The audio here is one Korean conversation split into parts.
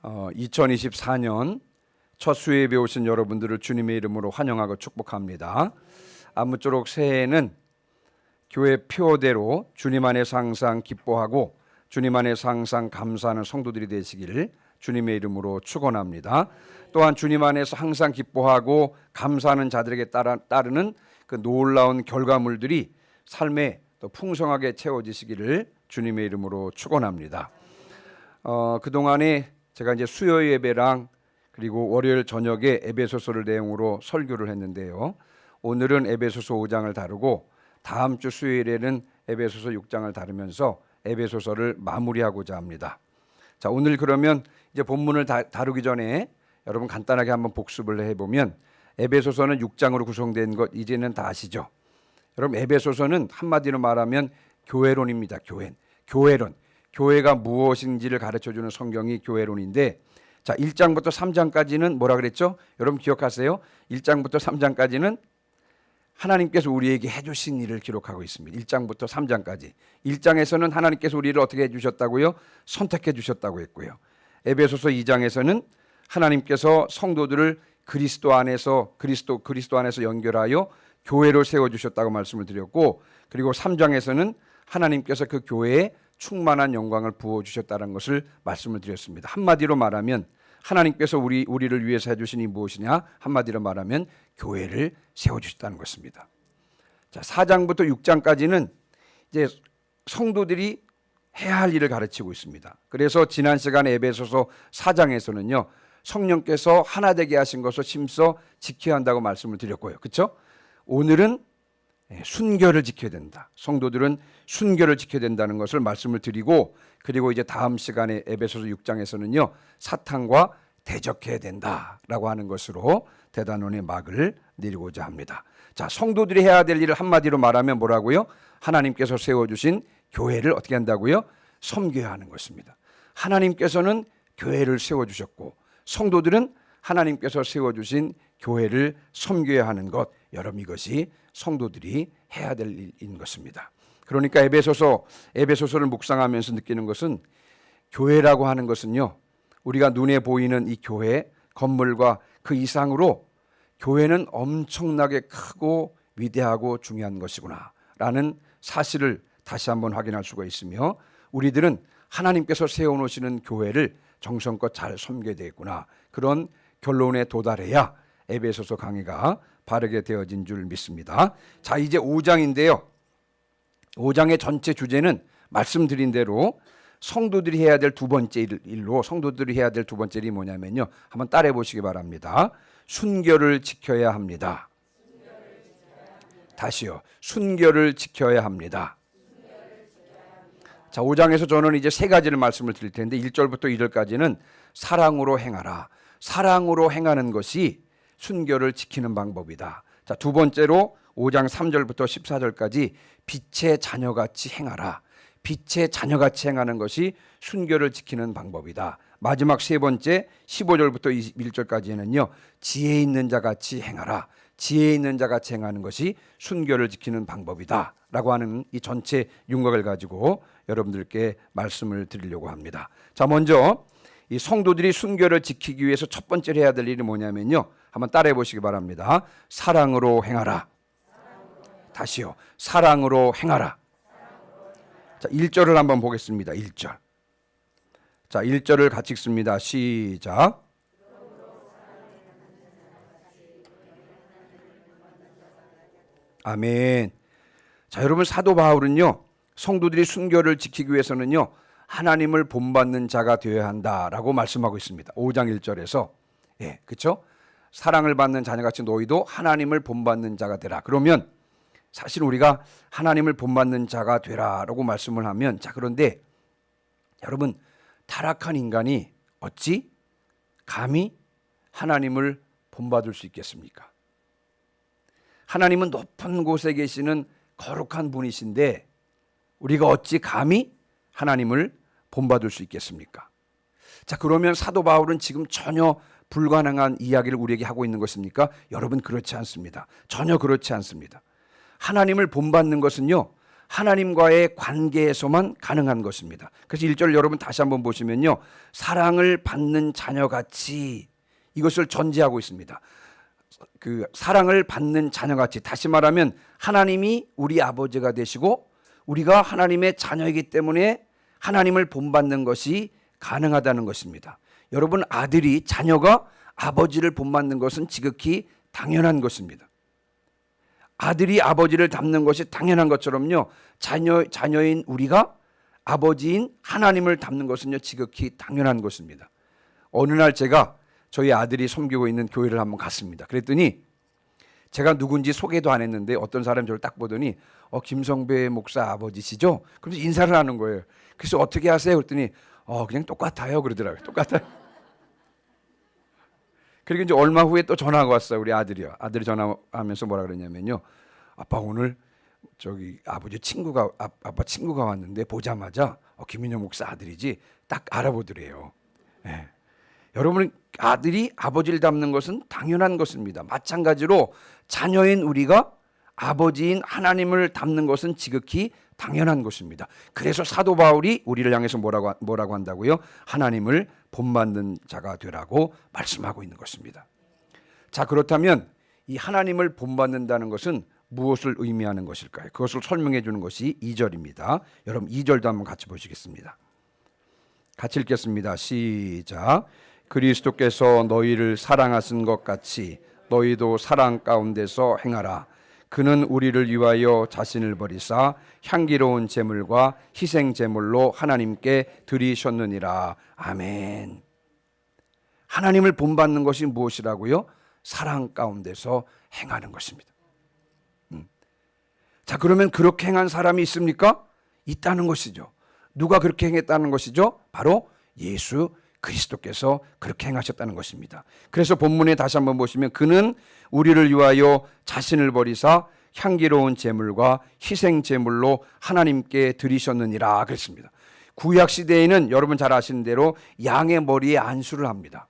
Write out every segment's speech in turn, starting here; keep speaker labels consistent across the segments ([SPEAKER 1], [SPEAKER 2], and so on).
[SPEAKER 1] 2024년 첫 수요예배 오신 여러분들을 주님의 이름으로 환영하고 축복합니다. 아무쪼록 새해에는 교회 표대로 주님 안에서 항상 기뻐하고 주님 안에서 항상 감사하는 성도들이 되시기를 주님의 이름으로 축원합니다. 또한 주님 안에서 항상 기뻐하고 감사하는 자들에게 따르는 그 놀라운 결과물들이 삶에 또 풍성하게 채워지시기를 주님의 이름으로 축원합니다. 그동안에 제가 이제 수요 예배랑 그리고 월요일 저녁에 에베소서를 내용으로 설교를 했는데요. 오늘은 에베소서 5장을 다루고 다음 주 수요일에는 에베소서 6장을 다루면서 에베소서를 마무리하고자 합니다. 자, 오늘 그러면 이제 본문을 다루기 전에 여러분 간단하게 한번 복습을 해보면 에베소서는 6장으로 구성된 것 이제는 다 아시죠? 여러분 에베소서는 한마디로 말하면 교회론입니다. 교회론. 교회가 무엇인지를 가르쳐주는 성경이 교회론인데, 자 1장부터 3장까지는 뭐라 그랬죠? 여러분 기억하세요? 1장부터 3장까지는 하나님께서 우리에게 해주신 일을 기록하고 있습니다. 1장부터 3장까지. 1장에서는 하나님께서 우리를 어떻게 해주셨다고요? 선택해 주셨다고 했고요. 에베소서 2장에서는 하나님께서 성도들을 그리스도 안에서 연결하여 교회로 세워주셨다고 말씀을 드렸고, 그리고 3장에서는 하나님께서 그 교회에 충만한 영광을 부어주셨다는 것을 말씀을 드렸습니다. 한마디로 말하면 하나님께서 우리를 위해서 해주신 이 무엇이냐? 한마디로 말하면 교회를 세워주셨다는 것입니다. 자, 4장부터 6장까지는 이제 성도들이 해야 할 일을 가르치고 있습니다. 그래서 지난 시간에 에베소서 4장에서는요, 성령께서 하나 되게 하신 것을 심써 지켜야 한다고 말씀을 드렸고요. 그렇죠? 오늘은 순결을 지켜야 된다. 성도들은 순결을 지켜야 된다는 것을 말씀을 드리고, 그리고 이제 다음 시간에 에베소서 6장에서는요, 사탄과 대적해야 된다라고 하는 것으로 대단원의 막을 내리고자 합니다. 자, 성도들이 해야 될 일을 한마디로 말하면 뭐라고요? 하나님께서 세워주신 교회를 어떻게 한다고요? 섬겨야 하는 것입니다. 하나님께서는 교회를 세워주셨고 성도들은 하나님께서 세워주신 교회를 섬겨야 하는 것, 여러분 이것이 성도들이 해야 될 일인 것입니다. 그러니까 에베소서를 묵상하면서 느끼는 것은, 교회라고 하는 것은요, 우리가 눈에 보이는 이 교회 건물과 그 이상으로 교회는 엄청나게 크고 위대하고 중요한 것이구나 라는 사실을 다시 한번 확인할 수가 있으며, 우리들은 하나님께서 세워놓으시는 교회를 정성껏 잘 섬겨야 되겠구나, 그런 결론에 도달해야 에베소서 강의가 바르게 되어진 줄 믿습니다. 자, 이제 5장인데요. 5장의 전체 주제는 말씀드린 대로 성도들이 해야 될 두 번째 일로, 성도들이 해야 될 두 번째 일이 뭐냐면요, 한번 따라해 보시기 바랍니다. 순결을 지켜야 합니다. 다시요. 순결을 지켜야 합니다. 자, 5장에서 저는 이제 세 가지를 말씀을 드릴 텐데, 1절부터 2절까지는 사랑으로 행하라. 사랑으로 행하는 것이 순결을 지키는 방법이다. 자, 두 번째로 5장 3절부터 14절까지 빛의 자녀같이 행하라. 빛의 자녀같이 행하는 것이 순결을 지키는 방법이다. 마지막 세 번째 15절부터 21절까지는요, 지혜 있는 자같이 행하라. 지혜 있는 자같이 행하는 것이 순결을 지키는 방법이다 라고 하는 이 전체 윤곽을 가지고 여러분들께 말씀을 드리려고 합니다. 자, 먼저 이 성도들이 순결을 지키기 위해서 첫 번째로 해야 될 일이 뭐냐면요, 한번 따라해 보시기 바랍니다. 사랑으로 행하라. 다시요. 사랑으로 행하라. 자, 1절을 한번 보겠습니다. 1절. 자, 1절을 같이 읽습니다. 시작. 아멘. 자, 여러분 사도 바울은요, 성도들이 순결을 지키기 위해서는요, 하나님을 본받는 자가 되어야 한다라고 말씀하고 있습니다. 5장 1절에서. 예, 그렇죠? 사랑을 받는 자녀같이 너희도 하나님을 본받는 자가 되라. 그러면 사실 우리가 하나님을 본받는 자가 되라라고 말씀을 하면, 자, 그런데 여러분 타락한 인간이 어찌 감히 하나님을 본받을 수 있겠습니까? 하나님은 높은 곳에 계시는 거룩한 분이신데 우리가 어찌 감히 하나님을 본받을 수 있겠습니까? 자, 그러면 사도 바울은 지금 전혀 불가능한 이야기를 우리에게 하고 있는 것입니까? 여러분 그렇지 않습니다. 전혀 그렇지 않습니다. 하나님을 본받는 것은요, 하나님과의 관계에서만 가능한 것입니다. 그래서 1절 여러분 다시 한번 보시면요, 사랑을 받는 자녀같이, 이것을 전제하고 있습니다. 그 사랑을 받는 자녀같이, 다시 말하면 하나님이 우리 아버지가 되시고 우리가 하나님의 자녀이기 때문에 하나님을 본받는 것이 가능하다는 것입니다. 여러분, 아들이, 자녀가 아버지를 본받는 것은 지극히 당연한 것입니다. 아들이 아버지를 닮는 것이 당연한 것처럼요, 자녀인 우리가 아버지인 하나님을 닮는 것은요, 지극히 당연한 것입니다. 어느 날 제가 저희 아들이 섬기고 있는 교회를 한번 갔습니다. 그랬더니 제가 누군지 소개도 안 했는데 어떤 사람이 저를 딱 보더니 김성배 목사 아버지시죠? 그래서 인사를 하는 거예요. 그래서 어떻게 하세요? 그랬더니 그냥 똑같아요 그러더라고요. 똑같아요. 그리고 이제 얼마 후에 또 전화가 왔어요. 우리 아들이요. 아들이 전화하면서 뭐라 그러냐면요, 아빠 오늘 저기 아버지 친구가 아빠 친구가 왔는데 보자마자 김인영 목사 아들이지 딱 알아보더래요. 네. 여러분, 아들이 아버지를 닮는 것은 당연한 것입니다. 마찬가지로 자녀인 우리가 아버지인 하나님을 닮는 것은 지극히 당연한 것입니다. 그래서 사도 바울이 우리를 향해서 뭐라고 한다고요? 하나님을 본받는 자가 되라고 말씀하고 있는 것입니다. 자, 그렇다면 이 하나님을 본받는다는 것은 무엇을 의미하는 것일까요? 그것을 설명해 주는 것이 2절입니다. 여러분 2절도 한번 같이 보시겠습니다. 같이 읽겠습니다. 시작. 그리스도께서 너희를 사랑하신 것 같이 너희도 사랑 가운데서 행하라. 그는 우리를 위하여 자신을 버리사 향기로운 제물과 희생 제물로 하나님께 드리셨느니라. 아멘. 하나님을 본받는 것이 무엇이라고요? 사랑 가운데서 행하는 것입니다. 자, 그러면 그렇게 행한 사람이 있습니까? 있다는 것이죠. 누가 그렇게 행했다는 것이죠? 바로 예수 그리스도께서 그렇게 행하셨다는 것입니다. 그래서 본문에 다시 한번 보시면 그는 우리를 위하여 자신을 버리사 향기로운 제물과 희생 제물로 하나님께 드리셨느니라 그랬습니다. 구약 시대에는 여러분 잘 아시는 대로 양의 머리에 안수를 합니다.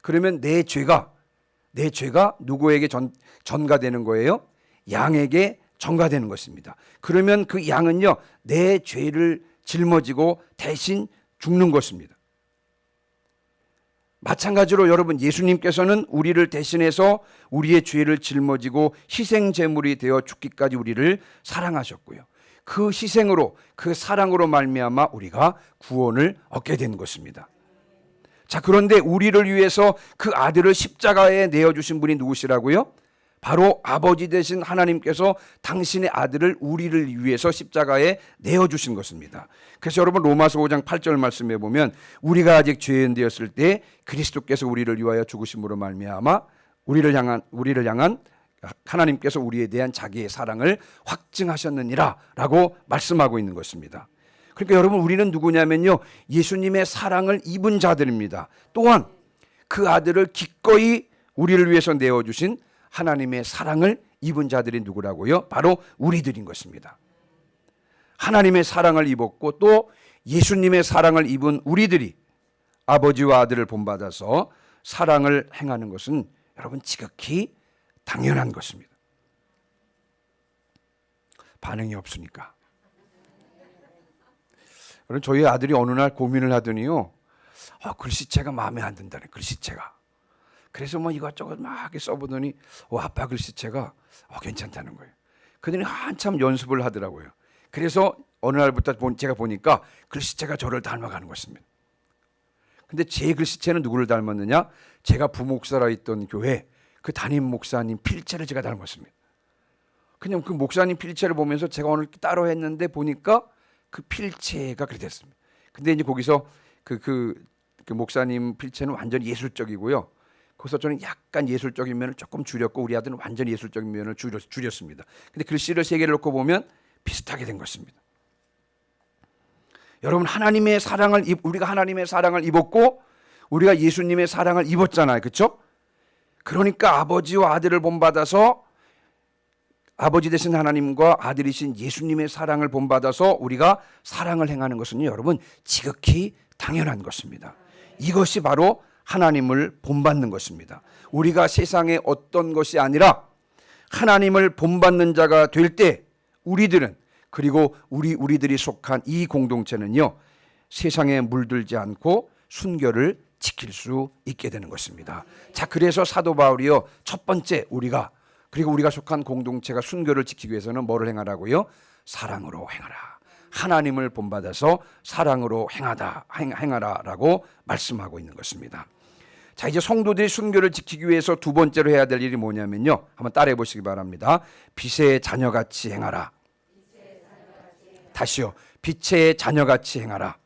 [SPEAKER 1] 그러면 내 죄가 누구에게 전가되는 거예요? 양에게 전가되는 것입니다. 그러면 그 양은요, 내 죄를 짊어지고 대신 죽는 것입니다. 마찬가지로 여러분, 예수님께서는 우리를 대신해서 우리의 죄를 짊어지고 희생 제물이 되어 죽기까지 우리를 사랑하셨고요. 그 희생으로, 그 사랑으로 말미암아 우리가 구원을 얻게 된 것입니다. 자, 그런데 우리를 위해서 그 아들을 십자가에 내어주신 분이 누구시라고요? 바로 아버지 되신 하나님께서 당신의 아들을 우리를 위해서 십자가에 내어주신 것입니다. 그래서 여러분 로마서 5장 8절 말씀에 보면 우리가 아직 죄인 되었을 때 그리스도께서 우리를 위하여 죽으심으로 말미암아 우리를 향한 하나님께서 우리에 대한 자기의 사랑을 확증하셨느니라 라고 말씀하고 있는 것입니다. 그러니까 여러분, 우리는 누구냐면요, 예수님의 사랑을 입은 자들입니다. 또한 그 아들을 기꺼이 우리를 위해서 내어주신 하나님의 사랑을 입은 자들이 누구라고요? 바로 우리들인 것입니다. 하나님의 사랑을 입었고 또 예수님의 사랑을 입은 우리들이 아버지와 아들을 본받아서 사랑을 행하는 것은 여러분 지극히 당연한 것입니다. 반응이 없으니까. 그럼 저희 아들이 어느 날 고민을 하더니요, 글씨체가 마음에 안 든다네, 글씨체가. 그래서 뭐 이것저것 막 이렇게 써보더니 아빠 글씨체가 괜찮다는 거예요. 그러더니 한참 연습을 하더라고요. 그래서 어느 날부터 제가 보니까 글씨체가 저를 닮아가는 것입니다. 근데 제 글씨체는 누구를 닮았느냐? 제가 부목사라 있던 교회 그 담임 목사님 필체를 제가 닮았습니다. 그냥 그 목사님 필체를 보면서 제가 오늘 따로 했는데 보니까 그 필체가 그렇게 됐습니다. 근데 이제 거기서 그 목사님 필체는 완전히 예술적이고요. 거기서 저는 약간 예술적인 면을 조금 줄였고 우리 아들은 완전히 예술적인 면을 줄였습니다. 근데 글씨를 세 개를 놓고 보면 비슷하게 된 것입니다. 여러분, 우리가 하나님의 사랑을 입었고 우리가 예수님의 사랑을 입었잖아요. 그렇죠? 그러니까 아버지와 아들을 본받아서 아버지 되신 하나님과 아들이신 예수님의 사랑을 본받아서 우리가 사랑을 행하는 것은 여러분 지극히 당연한 것입니다. 이것이 바로 하나님을 본받는 것입니다. 우리가 세상의 어떤 것이 아니라 하나님을 본받는 자가 될 때 우리들은 그리고 우리들이 속한 이 공동체는요, 세상에 물들지 않고 순결을 지킬 수 있게 되는 것입니다. 자, 그래서 사도 바울이요, 첫 번째 우리가 속한 공동체가 순결을 지키기 위해서는 뭐를 행하라고요? 사랑으로 행하라. 하나님을 본받아서 사랑으로 행하라라고 말씀하고 있는 것입니다. 자, 이제 성도들이 순결을 지키기 위해서 두 번째로 해야 될 일이 뭐냐면요, 한번 따라해 보시기 바랍니다. 빛의 자녀같이 행하라. 다시요, 빛의 자녀같이 행하라.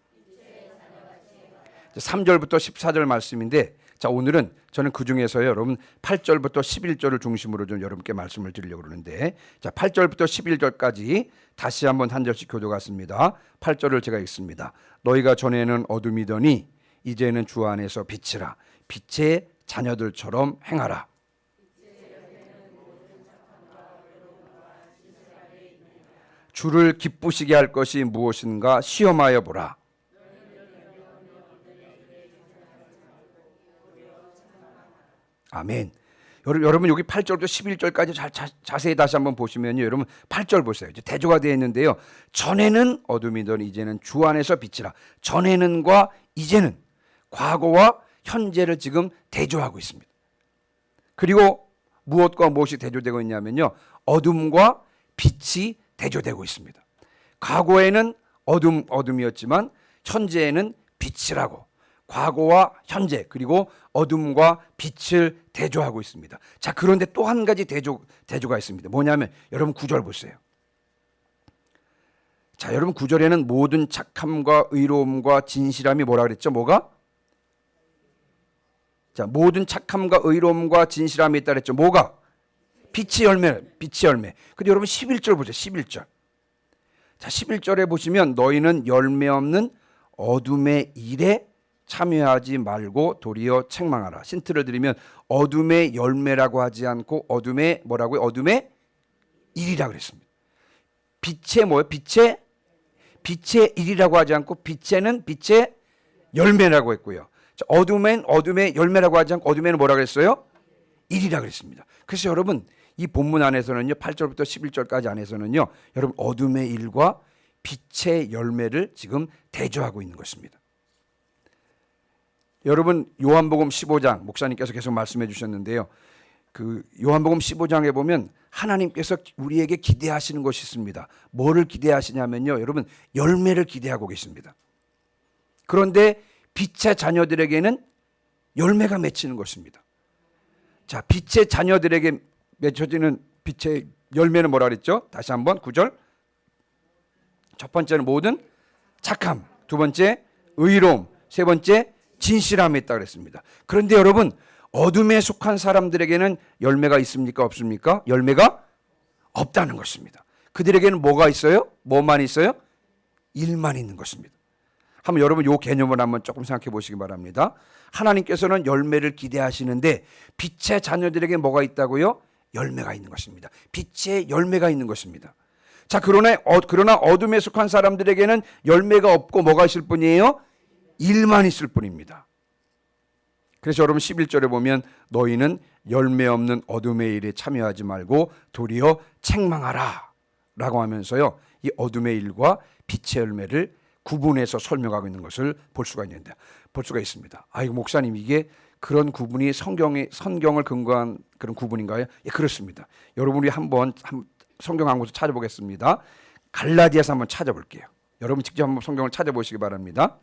[SPEAKER 1] 3절부터 14절 말씀인데, 자, 오늘은 저는 그 중에서요, 여러분 8절부터 11절을 중심으로 좀 여러분께 말씀을 드리려고 그러는데, 자, 8절부터 11절까지 다시 한번 한 절씩 교도같습니다. 8절을 제가 읽습니다. 너희가 전에는 어둠이더니 이제는 주 안에서 빛이라. 빛의 자녀들처럼 행하라. 주를 기쁘시게 할 것이 무엇인가 시험하여 보라. 아멘. 여러분 여기 8절부터 11절까지 자세히 다시 한번 보시면요, 여러분 8절 보세요. 이제 대조가 되어 있는데요. 전에는 어둠이더니 이제는 주 안에서 빛이라. 전에는과 이제는, 과거와 현재를 지금 대조하고 있습니다. 그리고 무엇과 무엇이 대조되고 있냐면요, 어둠과 빛이 대조되고 있습니다. 과거에는 어둠이었지만 현재에는 빛이라고, 과거와 현재 그리고 어둠과 빛을 대조하고 있습니다. 자, 그런데 또 한 가지 대조가 있습니다. 뭐냐면 여러분 9절 보세요. 자, 여러분 9절에는 모든 착함과 의로움과 진실함이 뭐라 그랬죠? 뭐가? 자, 모든 착함과 의로움과 진실함이 있다 그랬죠. 뭐가? 빛의 열매. 근데 여러분 11절 보세요. 11절. 자, 11절에 보시면 너희는 열매 없는 어둠의 일에 참여하지 말고 도리어 책망하라. 힌트를 드리면 어둠의 열매라고 하지 않고 어둠의 뭐라고요? 어둠의 일이라 그랬습니다. 빛의 뭐예요? 빛의 일이라고 하지 않고 빛에는 빛의 열매라고 했고요. 어둠엔 어둠의 열매라고 하지 않고 어둠에는 뭐라 그랬어요? 일이라 그랬습니다. 그래서 여러분 이 본문 안에서는요, 8절부터 11절까지 안에서는요, 여러분 어둠의 일과 빛의 열매를 지금 대조하고 있는 것입니다. 여러분 요한복음 15장 목사님께서 계속 말씀해 주셨는데요, 그 요한복음 15장에 보면 하나님께서 우리에게 기대하시는 것이 있습니다. 뭐를 기대하시냐면요, 여러분 열매를 기대하고 계십니다. 그런데 빛의 자녀들에게는 열매가 맺히는 것입니다. 자, 빛의 자녀들에게 맺혀지는 빛의 열매는 뭐라 그랬죠? 다시 한번 9절. 첫 번째는 모든 착함, 두 번째 의로움, 세 번째 진실함이 있다 그랬습니다. 그런데 여러분 어둠에 속한 사람들에게는 열매가 있습니까? 없습니까? 열매가 없다는 것입니다. 그들에게는 뭐가 있어요? 뭐만 있어요? 일만 있는 것입니다. 한번 여러분 이 개념을 한번 조금 생각해 보시기 바랍니다. 하나님께서는 열매를 기대하시는데 빛의 자녀들에게 뭐가 있다고요? 열매가 있는 것입니다. 빛의 열매가 있는 것입니다. 자, 그러나 어둠에 속한 사람들에게는 열매가 없고 뭐가 있을 뿐이에요? 일만 있을 뿐입니다. 그래서 여러분 11절에 보면 너희는 열매 없는 어둠의 일에 참여하지 말고 도리어 책망하라 라고 하면서요, 이 어둠의 일과 빛의 열매를 구분해서 설명하고 있는 것을 볼 수가 있습니다. 아이고 목사님, 이게 그런 구분이 성경을 근거한 그런 구분인가요? 예, 그렇습니다. 여러분이 한번 성경 한 곳을 찾아보겠습니다. 갈라디아서 한번 찾아볼게요. 여러분 직접 한번 성경을 찾아보시기 바랍니다.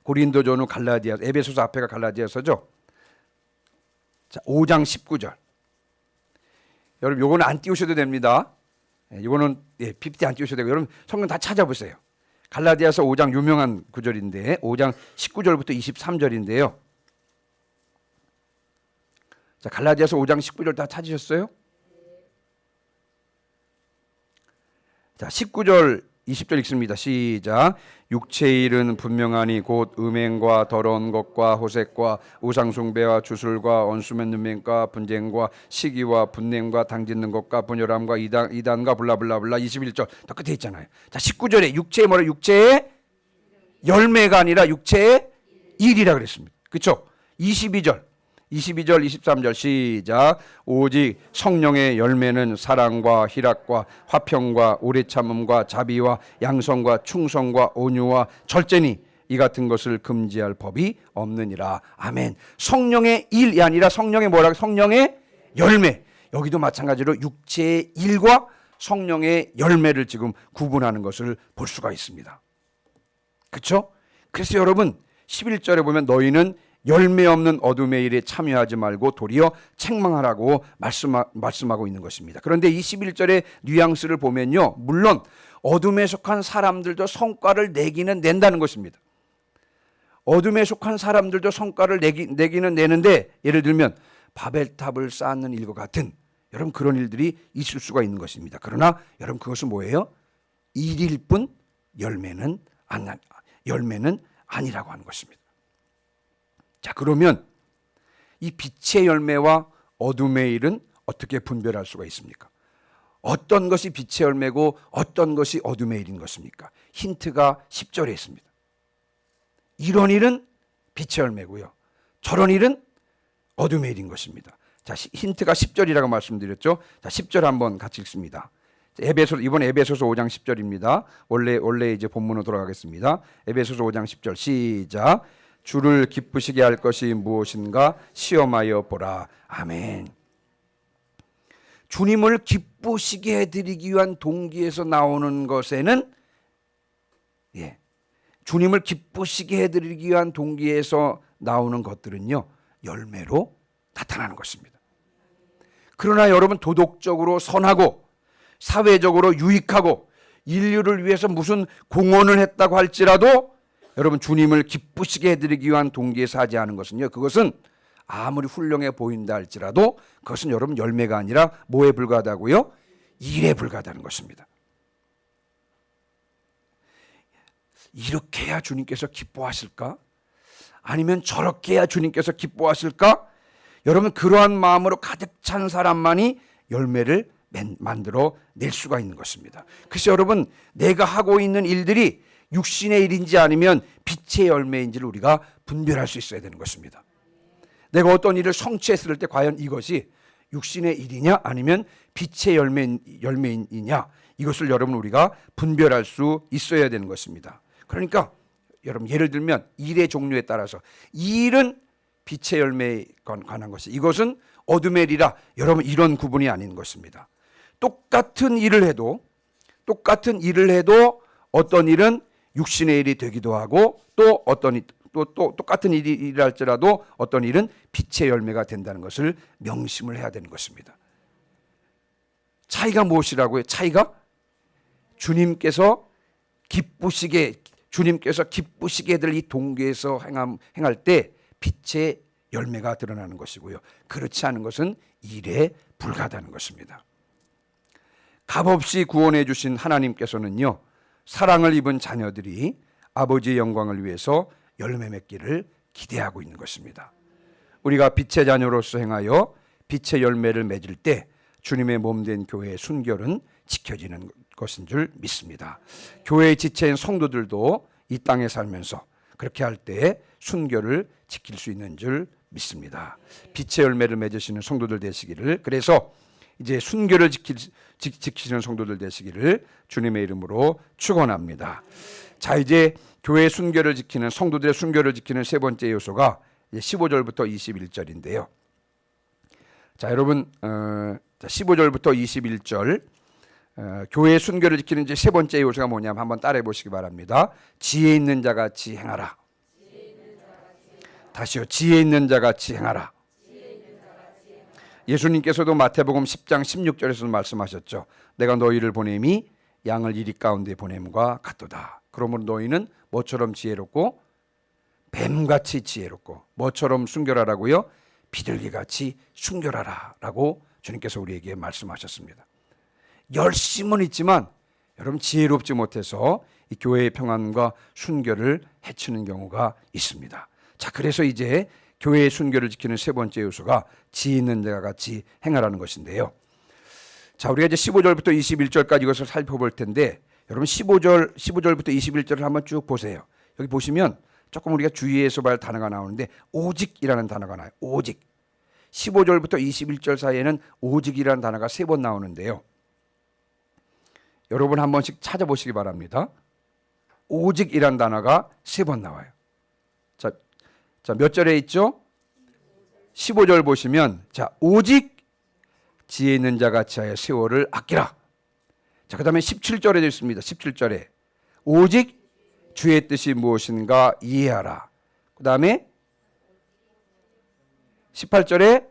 [SPEAKER 1] 고린도 전후 갈라디아, 에베소서 앞에가 갈라디아서죠. 자, 5장 19절. 여러분 요거는 안 띄우셔도 됩니다. 이거는 PPT 안 띄우셔도 되고, 여러분 성경 다 찾아보세요. 갈라디아서 5장 유명한 구절인데 5장 19절부터 23절인데요. 자, 갈라디아서 5장 19절 다 찾으셨어요? 자, 19절 20절 읽습니다. 시작. 육체의 일은 분명하니 곧 음행과 더러운 것과 호색과 우상숭배와 주술과 언수맺는 맹과 분쟁과 시기와 분냄과 당짓는 것과 분열함과 이단과 블라블라블라. 21절 더 끝에 있잖아요. 자, 19절에 육체의 뭐라? 육체의 열매가 아니라 육체의 일이라 그랬습니다. 그렇죠? 22절 22절 23절 시작. 오직 성령의 열매는 사랑과 희락과 화평과 오래 참음과 자비와 양성과 충성과 온유와 절제니 이 같은 것을 금지할 법이 없느니라. 아멘. 성령의 일이 아니라 성령의 뭐라고? 성령의 열매. 여기도 마찬가지로 육체의 일과 성령의 열매를 지금 구분하는 것을 볼 수가 있습니다. 그렇죠? 그래서 여러분 11절에 보면 너희는 열매 없는 어둠의 일에 참여하지 말고 도리어 책망하라고 말씀하고 있는 것입니다. 그런데 이 11절의 뉘앙스를 보면요, 물론 어둠에 속한 사람들도 성과를 내기는 낸다는 것입니다. 어둠에 속한 사람들도 성과를 내기는 내는데, 예를 들면 바벨탑을 쌓는 일과 같은 여러분 그런 일들이 있을 수가 있는 것입니다. 그러나 여러분 그것은 뭐예요? 일일 뿐 열매는 아니라고 하는 것입니다. 자, 그러면 이 빛의 열매와 어둠의 일은 어떻게 분별할 수가 있습니까? 어떤 것이 빛의 열매고 어떤 것이 어둠의 일인 것입니까? 힌트가 10절에 있습니다. 이런 일은 빛의 열매고요, 저런 일은 어둠의 일인 것입니다. 자, 힌트가 10절이라고 말씀드렸죠. 자, 10절 한번 같이 읽습니다. 이번 에베소서 5장 10절입니다. 원래 이제 본문으로 돌아가겠습니다. 에베소서 5장 10절 시작. 주를 기쁘시게 할 것이 무엇인가 시험하여 보라. 아멘. 주님을 기쁘시게 해드리기 위한 동기에서 나오는 것에는, 주님을 기쁘시게 해드리기 위한 동기에서 나오는 것들은요, 열매로 나타나는 것입니다. 그러나 여러분 도덕적으로 선하고 사회적으로 유익하고 인류를 위해서 무슨 공헌을 했다고 할지라도 여러분 주님을 기쁘시게 해드리기 위한 동기에서 하지 않은 것은요, 그것은 아무리 훌륭해 보인다 할지라도 그것은 여러분 열매가 아니라 뭐에 불과하다고요? 일에 불과하다는 것입니다. 이렇게 해야 주님께서 기뻐하실까? 아니면 저렇게 해야 주님께서 기뻐하실까? 여러분 그러한 마음으로 가득 찬 사람만이 열매를 만들어 낼 수가 있는 것입니다. 그래서 여러분 내가 하고 있는 일들이 육신의 일인지 아니면 빛의 열매인지를 우리가 분별할 수 있어야 되는 것입니다. 내가 어떤 일을 성취했을 때 과연 이것이 육신의 일이냐 아니면 빛의 열매이냐, 이것을 여러분 우리가 분별할 수 있어야 되는 것입니다. 그러니까 여러분 예를 들면 일의 종류에 따라서 이 일은 빛의 열매에 관한 것이, 이것은 어둠의 일이라, 여러분 이런 구분이 아닌 것입니다. 똑같은 일을 해도 어떤 일은 육신의 일이 되기도 하고 또 똑같은 일이라 할지라도 어떤 일은 빛의 열매가 된다는 것을 명심을 해야 되는 것입니다. 차이가 무엇이라고요? 차이가 주님께서 기쁘시게 될 이 동기에서 행할 때 빛의 열매가 드러나는 것이고요, 그렇지 않은 것은 일에 불과하다는 것입니다. 값없이 구원해 주신 하나님께서는요, 사랑을 입은 자녀들이 아버지의 영광을 위해서 열매 맺기를 기대하고 있는 것입니다. 우리가 빛의 자녀로서 행하여 빛의 열매를 맺을 때 주님의 몸된 교회의 순결은 지켜지는 것인 줄 믿습니다. 교회의 지체인 성도들도 이 땅에 살면서 그렇게 할 때 순결을 지킬 수 있는 줄 믿습니다. 빛의 열매를 맺으시는 성도들 되시기를, 그래서 이제 순결을 지키시는 성도들 되시기를 주님의 이름으로 축원합니다. 자, 이제 교회 순결을 지키는 성도들의 순결을 지키는 세 번째 요소가 15절부터 21절인데요. 자, 여러분 15절부터 21절 교회의 순결을 지키는 이제 세 번째 요소가 뭐냐면 한번 따라해 보시기 바랍니다. 지혜 있는 자 같이 행하라. 다시요. 지혜 있는 자 같이 행하라. 예수님께서도 마태복음 10장 16절에서 말씀하셨죠. 내가 너희를 보냄이 양을 이리 가운데 보냄과 같도다. 그러므로 너희는 뭐처럼 지혜롭고 뱀같이 지혜롭고 뭐처럼 순결하라고요? 비둘기같이 순결하라 라고 주님께서 우리에게 말씀하셨습니다. 열심은 있지만 여러분 지혜롭지 못해서 이 교회의 평안과 순결을 해치는 경우가 있습니다. 자, 그래서 이제 교회의 순결을 지키는 세 번째 요소가 지혜 있는 자가 같이 행하라는 것인데요. 자, 우리가 이제 15절부터 21절까지 이것을 살펴볼 텐데, 여러분 15절부터 21절을 한번 쭉 보세요. 여기 보시면 조금 우리가 주의해서 볼 단어가 나오는데 오직이라는 단어가 나와요. 오직. 15절부터 21절 사이에는 오직이라는 단어가 3번 나오는데요. 여러분 한 번씩 찾아보시기 바랍니다. 오직이라는 단어가 3번 나와요. 자, 몇 절에 있죠? 15절 보시면 오직 지혜 있는 자가 지하의 세월을 아끼라. 자, 그 다음에 17절에 되어 있습니다. 17절에 오직 주의 뜻이 무엇인가 이해하라. 그 다음에 18절에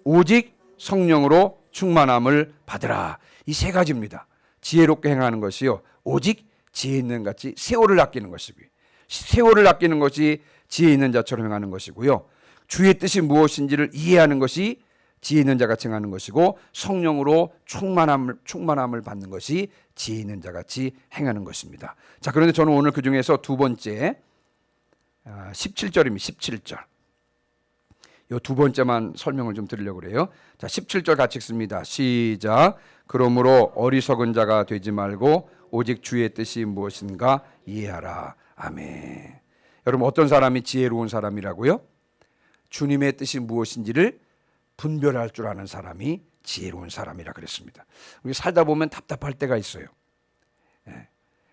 [SPEAKER 1] 오직 성령으로 충만함을 받으라. 이 3가지입니다. 지혜롭게 행하는 것이요, 오직 지혜 있는 같이 세월을 아끼는 것이고요, 세월을 아끼는 것이 지혜 있는 자처럼 행하는 것이고요, 주의 뜻이 무엇인지를 이해하는 것이 지혜 있는 자같이 행하는 것이고, 성령으로 충만함을 받는 것이 지혜 있는 자같이 행하는 것입니다. 자, 그런데 저는 오늘 그 중에서 두 번째 17절입니다. 17절. 이 두 번째만 설명을 좀 드리려고 그래요. 자, 17절 같이 읽습니다. 시작. 그러므로 어리석은 자가 되지 말고 오직 주의 뜻이 무엇인가 이해하라. 아멘. 여러분, 어떤 사람이 지혜로운 사람이라고요? 주님의 뜻이 무엇인지를 분별할 줄 아는 사람이 지혜로운 사람이라 그랬습니다. 우리 살다 보면 답답할 때가 있어요.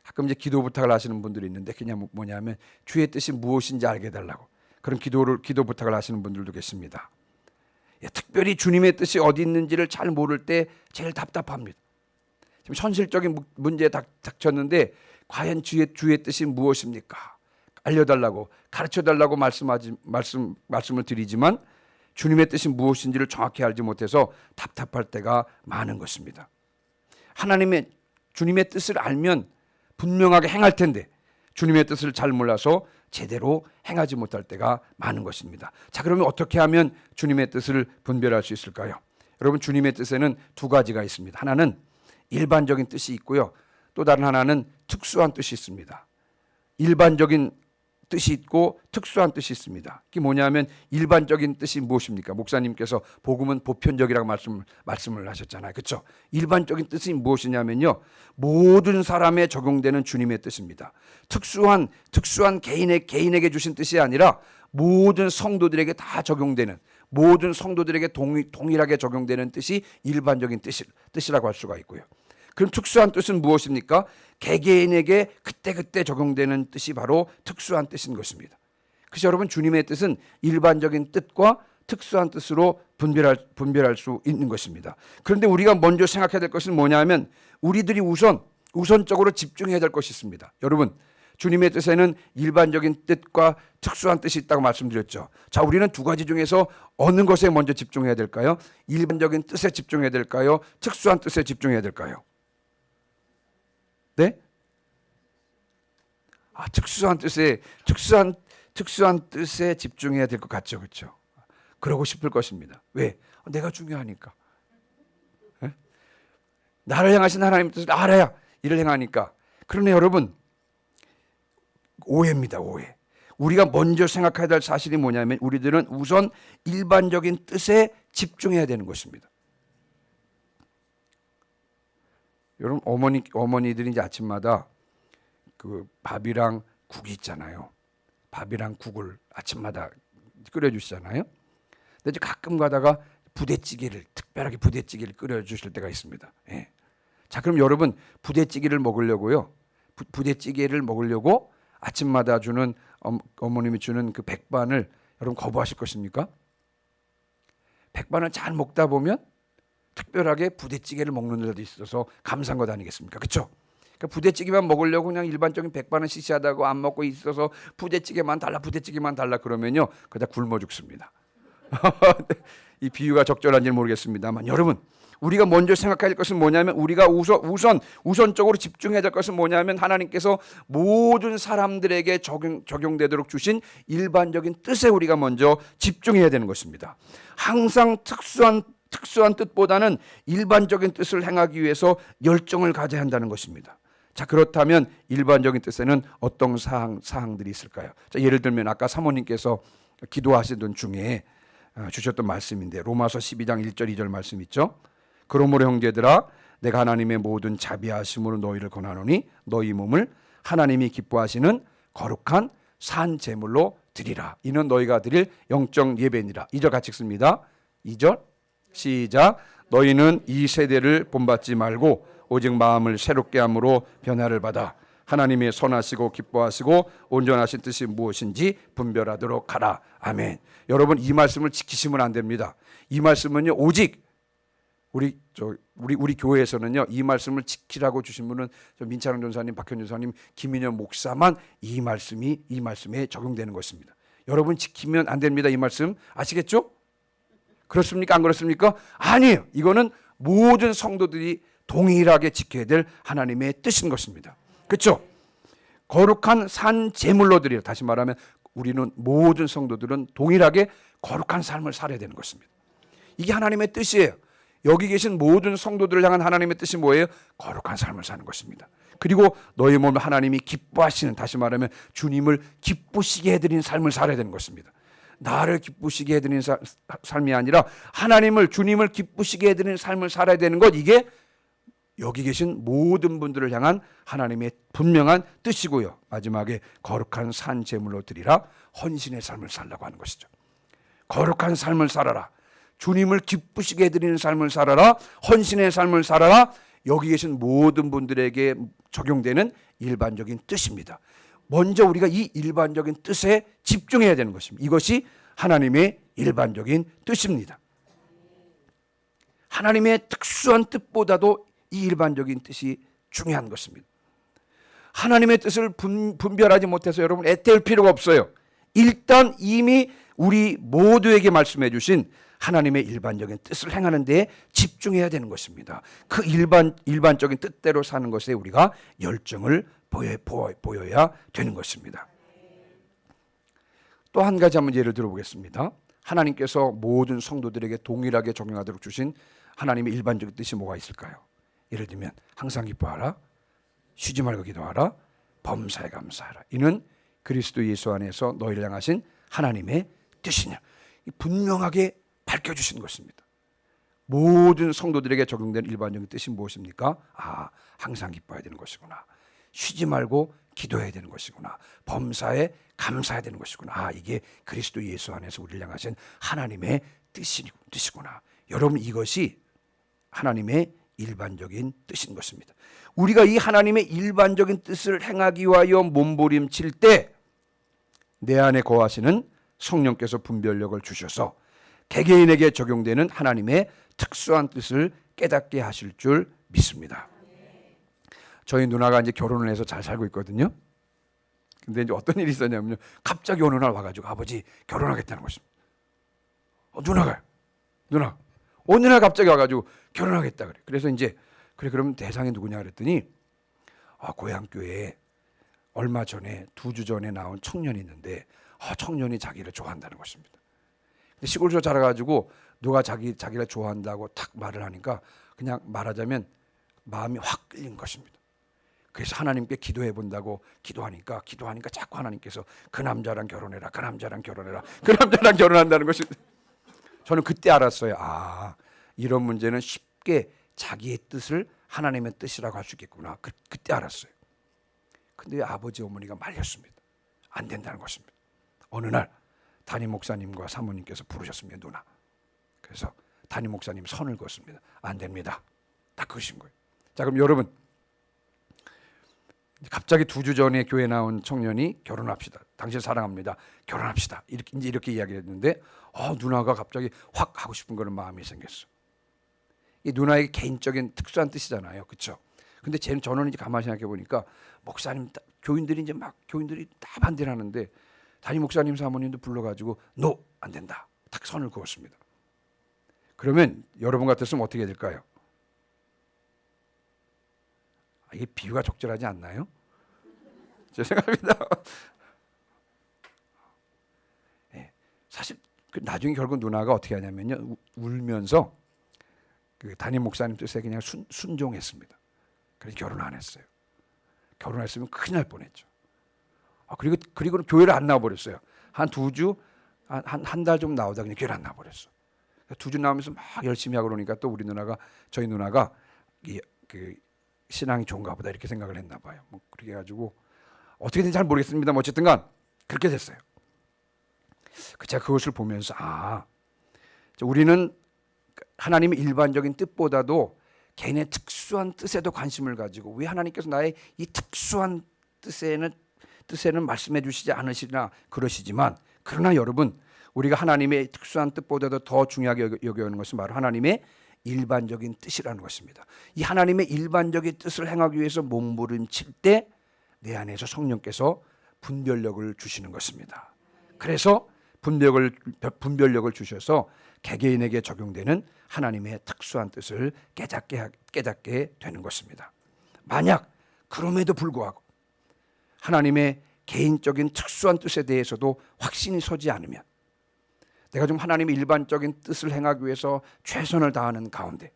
[SPEAKER 1] 가끔 이제 기도 부탁을 하시는 분들이 있는데, 그냥 뭐냐면 주의 뜻이 무엇인지 알게 해달라고 그런 기도 부탁을 하시는 분들도 계십니다. 특별히 주님의 뜻이 어디 있는지를 잘 모를 때 제일 답답합니다. 지금 현실적인 문제에 닥쳤는데 과연 주의 뜻이 무엇입니까? 알려달라고, 가르쳐달라고 말씀을 드리지만 주님의 뜻이 무엇인지를 정확히 알지 못해서 답답할 때가 많은 것입니다. 주님의 뜻을 알면 분명하게 행할 텐데 주님의 뜻을 잘 몰라서 제대로 행하지 못할 때가 많은 것입니다. 자, 그러면 어떻게 하면 주님의 뜻을 분별할 수 있을까요? 여러분, 주님의 뜻에는 2가지가 있습니다. 하나는 일반적인 뜻이 있고요, 또 다른 하나는 특수한 뜻이 있습니다. 일반적인 뜻이 있고 특수한 뜻이 있습니다. 그게 뭐냐면, 일반적인 뜻이 무엇입니까? 목사님께서 복음은 보편적이라고 말씀을 하셨잖아요. 그렇죠? 일반적인 뜻이 무엇이냐면요, 모든 사람에 적용되는 주님의 뜻입니다. 특수한 개인에게 주신 뜻이 아니라 모든 성도들에게 다 적용되는, 모든 성도들에게 동일하게 적용되는 뜻이 일반적인 뜻이라고 할 수가 있고요. 그럼 특수한 뜻은 무엇입니까? 개개인에게 그때그때 적용되는 뜻이 바로 특수한 뜻인 것입니다. 그래서 여러분, 주님의 뜻은 일반적인 뜻과 특수한 뜻으로 분별할 수 있는 것입니다. 그런데 우리가 먼저 생각해야 될 것은 뭐냐면, 우리들이 우선적으로 집중해야 될 것이 있습니다. 여러분, 주님의 뜻에는 일반적인 뜻과 특수한 뜻이 있다고 말씀드렸죠. 자, 우리는 2가지 중에서 어느 것에 먼저 집중해야 될까요? 일반적인 뜻에 집중해야 될까요? 특수한 뜻에 집중해야 될까요? 네? 특수한 뜻에 집중해야 될 것 같죠, 그렇죠? 그러고 싶을 것입니다. 왜? 내가 중요하니까. 네? 나를 향하신 하나님의 뜻을 알아야 일을 행하니까. 그러나 여러분, 오해입니다, 오해. 우리가 먼저 생각해야 될 사실이 뭐냐면, 우리들은 우선 일반적인 뜻에 집중해야 되는 것입니다. 여러분, 어머니들이 이제 아침마다 그 밥이랑 국이 있잖아요. 밥이랑 국을 아침마다 끓여주시잖아요. 근데 이제 가끔 가다가 특별하게 부대찌개를 끓여주실 때가 있습니다. 예. 자, 그럼 여러분, 부대찌개를 먹으려고 아침마다 주는 어머님이 주는 그 백반을 여러분 거부하실 것입니까? 백반을 잘 먹다 보면 특별하게 부대찌개를 먹는 데도 있어서 감사한 것 아니겠습니까? 그렇죠? 그러니까 부대찌개만 먹으려고 그냥 일반적인 백반은 시시하다고 안 먹고 있어서 부대찌개만 달라 그러면요, 그다 굶어 죽습니다. 이 비유가 적절한지는 모르겠습니다만, 여러분, 우리가 먼저 생각해야 할 것은 뭐냐면, 우리가 우선적으로 집중해야 될 것은 뭐냐면, 하나님께서 모든 사람들에게 적용되도록 주신 일반적인 뜻에 우리가 먼저 집중해야 되는 것입니다. 항상 특수한 뜻보다는 일반적인 뜻을 행하기 위해서 열정을 가져야 한다는 것입니다. 자, 그렇다면 일반적인 뜻에는 어떤 사항들이 있을까요? 자, 예를 들면 아까 사모님께서 기도하시던 중에 주셨던 말씀인데, 로마서 12장 1절 2절 말씀 있죠? 그러므로 형제들아, 내가 하나님의 모든 자비하심으로 너희를 권하노니 너희 몸을 하나님이 기뻐하시는 거룩한 산 제물로 드리라. 이는 너희가 드릴 영적 예배니라. 2절 같이 읽습니다. 2절 시작. 너희는 이 세대를 본받지 말고 오직 마음을 새롭게 함으로 변화를 받아 하나님의 선하시고 기뻐하시고 온전하신 뜻이 무엇인지 분별하도록 하라. 아멘. 여러분, 이 말씀을 지키시면 안 됩니다. 이 말씀은요, 오직 우리 교회에서는요, 이 말씀을 지키라고 주신 분은 민찬원 전사님, 박현 전사님, 김인현 목사만 이 말씀에 적용되는 것입니다. 여러분 지키면 안 됩니다. 이 말씀 아시겠죠? 그렇습니까? 안 그렇습니까? 아니에요. 이거는 모든 성도들이 동일하게 지켜야 될 하나님의 뜻인 것입니다. 그렇죠? 거룩한 산 제물로 드리라. 다시 말하면 우리는 모든 성도들은 동일하게 거룩한 삶을 살아야 되는 것입니다. 이게 하나님의 뜻이에요. 여기 계신 모든 성도들을 향한 하나님의 뜻이 뭐예요? 거룩한 삶을 사는 것입니다. 그리고 너희 몸을 하나님이 기뻐하시는, 다시 말하면 주님을 기쁘시게 해드리는 삶을 살아야 되는 것입니다. 나를 기쁘시게 해드리는 삶이 아니라 하나님을, 주님을 기쁘시게 해드리는 삶을 살아야 되는 것, 이게 여기 계신 모든 분들을 향한 하나님의 분명한 뜻이고요. 마지막에 거룩한 산 제물로 드리라, 헌신의 삶을 살라고 하는 것이죠. 거룩한 삶을 살아라, 주님을 기쁘시게 해드리는 삶을 살아라, 헌신의 삶을 살아라. 여기 계신 모든 분들에게 적용되는 일반적인 뜻입니다. 먼저 우리가 이 일반적인 뜻에 집중해야 되는 것입니다. 이것이 하나님의 일반적인 뜻입니다. 하나님의 특수한 뜻보다도 이 일반적인 뜻이 중요한 것입니다. 하나님의 뜻을 분별하지 못해서 여러분 애태울 필요가 없어요. 일단 이미 우리 모두에게 말씀해 주신 하나님의 일반적인 뜻을 행하는 데에 집중해야 되는 것입니다. 그 일반적인 뜻대로 사는 것에 우리가 열정을 보여야 되는 것입니다. 또 한 가지 한번 예를 들어보겠습니다. 하나님께서 모든 성도들에게 동일하게 적용하도록 주신 하나님의 일반적인 뜻이 뭐가 있을까요? 예를 들면 항상 기뻐하라, 쉬지 말고 기도하라, 범사에 감사하라. 이는 그리스도 예수 안에서 너희를 향하신 하나님의 뜻이냐. 분명하게 밝혀주신 것입니다. 모든 성도들에게 적용된 일반적인 뜻이 무엇입니까? 항상 기뻐해야 되는 것이구나. 쉬지 말고 기도해야 되는 것이구나. 범사에 감사해야 되는 것이구나. 이게 그리스도 예수 안에서 우리를 향하신 하나님의 뜻이구나. 여러분, 이것이 하나님의 일반적인 뜻인 것입니다. 우리가 이 하나님의 일반적인 뜻을 행하기 위하여 몸부림칠 때 내 안에 거하시는 성령께서 분별력을 주셔서 개개인에게 적용되는 하나님의 특수한 뜻을 깨닫게 하실 줄 믿습니다. 저희 누나가 이제 결혼을 해서 잘 살고 있거든요. 근데 이제 어떤 일이 있었냐면요, 갑자기 어느 날 와가지고 아버지 결혼하겠다는 것입니다. 누나 어느 날 갑자기 와가지고 결혼하겠다 그래. 그래서 이제 그러면 대상이 누구냐 그랬더니 고향 교회에 얼마 전에 2주 전에 나온 청년이 있는데 청년이 자기를 좋아한다는 것입니다. 근데 시골에서 자라가지고 누가 자기를 좋아한다고 탁 말을 하니까 그냥 말하자면 마음이 확 끌린 것입니다. 그래서 하나님께 기도해 본다고 기도하니까 자꾸 하나님께서 그 남자랑 결혼해라, 그 남자랑 결혼한다는 것입니다. 저는 그때 알았어요. 이런 문제는 쉽게 자기의 뜻을 하나님의 뜻이라고 할 수 있겠구나. 그때 알았어요. 근데 아버지 어머니가 말렸습니다. 안 된다는 것입니다. 어느 날 담임 목사님과 사모님께서 부르셨습니다. 누나. 그래서 담임 목사님 선을 그었습니다. 안 됩니다. 딱 그러신 거예요. 자, 그럼 여러분, 갑자기 2주 전에 교회 나온 청년이 결혼합시다. 당신 사랑합니다. 결혼합시다. 이렇게 이야기했는데 누나가 갑자기 확 하고 싶은 그런 마음이 생겼어. 이 누나의 개인적인 특수한 뜻이잖아요. 그렇죠? 근데 저는 이제 가만히 생각해 보니까 목사님, 교인들이 다 반대를 하는데 담임 목사님 사모님도 불러가지고 노, 안 된다. 딱 선을 그었습니다. 그러면 여러분 같았으면 어떻게 해야 될까요? 이게 비유가 적절하지 않나요? 죄송합니다. 사실 나중에 결국 누나가 어떻게 하냐면요, 울면서 그 담임 목사님 뜻에 그냥 순종했습니다. 그래서 결혼 안 했어요. 결혼했으면 큰일 날 뻔했죠. 그리고 교회를 안 나와버렸어요. 한 2주, 한 달 좀 나오다 그냥 교회를 안 나와버렸어. 2주 나오면서 막 열심히 하고 그러니까 또 저희 누나가 그 신앙이 좋은가 보다 이렇게 생각을 했나 봐요. 그렇게 해가지고 어떻게 된지 잘 모르겠습니다. 어쨌든간 그렇게 됐어요. 제가 그것을 보면서 우리는 하나님의 일반적인 뜻보다도 개인의 특수한 뜻에도 관심을 가지고 왜 하나님께서 나의 이 특수한 뜻에는 말씀해 주시지 않으시나 그러시지만, 그러나 여러분, 우리가 하나님의 특수한 뜻보다도 더 중요하게 여겨하는 것은 바로 하나님의 일반적인 뜻이라는 것입니다. 이 하나님의 일반적인 뜻을 행하기 위해서 몸부림칠 때 내 안에서 성령께서 분별력을 주시는 것입니다. 그래서 분별력을 주셔서 개개인에게 적용되는 하나님의 특수한 뜻을 깨닫게 되는 것입니다. 만약 그럼에도 불구하고 하나님의 개인적인 특수한 뜻에 대해서도 확신이 서지 않으면, 내가 좀 하나님의 일반적인 뜻을 행하기 위해서 최선을 다하는 가운데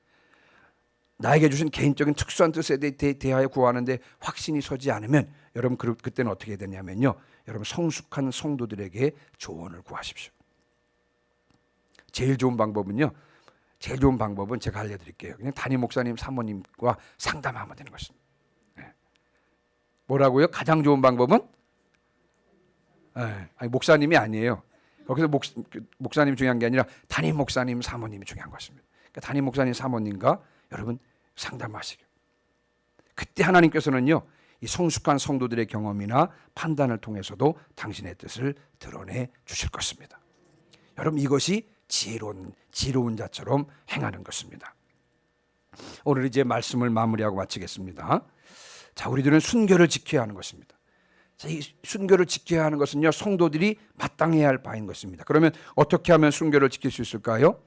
[SPEAKER 1] 나에게 주신 개인적인 특수한 뜻에 대하여 구하는데 확신이 서지 않으면, 여러분 그때는 어떻게 되냐면요, 여러분 성숙한 성도들에게 조언을 구하십시오. 제일 좋은 방법은 제가 알려드릴게요. 그냥 담임 목사님, 사모님과 상담하면 되는 것입니다. 뭐라고요? 가장 좋은 방법은? 아니, 목사님이 아니에요. 거기서 목사님이 중요한 게 아니라 담임 목사님, 사모님이 중요한 것입니다. 그러니까 담임 목사님, 사모님과 여러분 상담하시고, 그때 하나님께서는요, 이 성숙한 성도들의 경험이나 판단을 통해서도 당신의 뜻을 드러내 주실 것입니다. 여러분, 이것이 지혜로운 자처럼 행하는 것입니다. 오늘 이제 말씀을 마무리하고 마치겠습니다. 자, 우리들은 순교를 지켜야 하는 것입니다. 자, 이 순교를 지켜야 하는 것은요, 성도들이 마땅해야 할 바인 것입니다. 그러면 어떻게 하면 순교를 지킬 수 있을까요?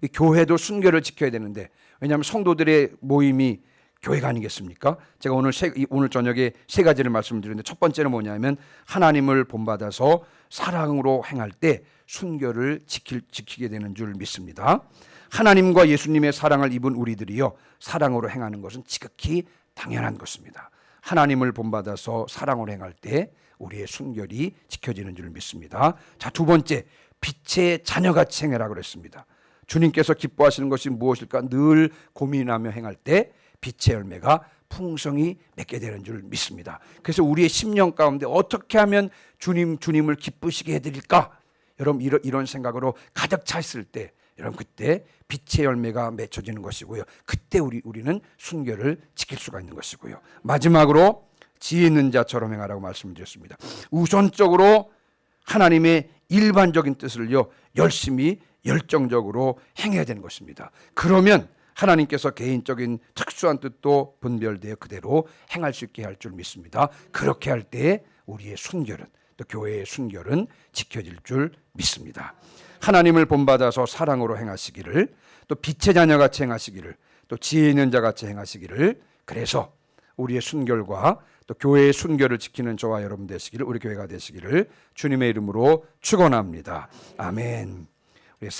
[SPEAKER 1] 이 교회도 순교를 지켜야 되는데, 왜냐하면 성도들의 모임이 교회가 아니겠습니까? 제가 오늘 저녁에 세 가지를 말씀드렸는데, 첫 번째는 뭐냐면 하나님을 본받아서 사랑으로 행할 때 순교를 지키게 되는 줄 믿습니다. 하나님과 예수님의 사랑을 입은 우리들이요, 사랑으로 행하는 것은 지극히 당연한 것입니다. 하나님을 본받아서 사랑으로 행할 때 우리의 순결이 지켜지는 줄 믿습니다. 자, 두 번째, 빛의 자녀같이 행해라 그랬습니다. 주님께서 기뻐하시는 것이 무엇일까 늘 고민하며 행할 때 빛의 열매가 풍성히 맺게 되는 줄 믿습니다. 그래서 우리의 심령 가운데 어떻게 하면 주님을 기쁘시게 해드릴까? 여러분, 이런 생각으로 가득 차 있을 때, 여러분 그때 빛의 열매가 맺혀지는 것이고요. 그때 우리는 순결을 지킬 수가 있는 것이고요. 마지막으로 지혜 있는 자처럼 행하라고 말씀드렸습니다. 우선적으로 하나님의 일반적인 뜻을요, 열심히 열정적으로 행해야 되는 것입니다. 그러면 하나님께서 개인적인 특수한 뜻도 분별되어 그대로 행할 수 있게 할 줄 믿습니다. 그렇게 할 때 우리의 순결은, 또 교회의 순결은 지켜질 줄 믿습니다. 하나님을 본받아서 사랑으로 행하시기를, 또 빛의 자녀같이 행하시기를, 또 지혜 있는 자같이 행하시기를, 그래서 우리의 순결과 또 교회의 순결을 지키는 저와 여러분 되시기를, 우리 교회가 되시기를 주님의 이름으로 축원합니다. 아멘.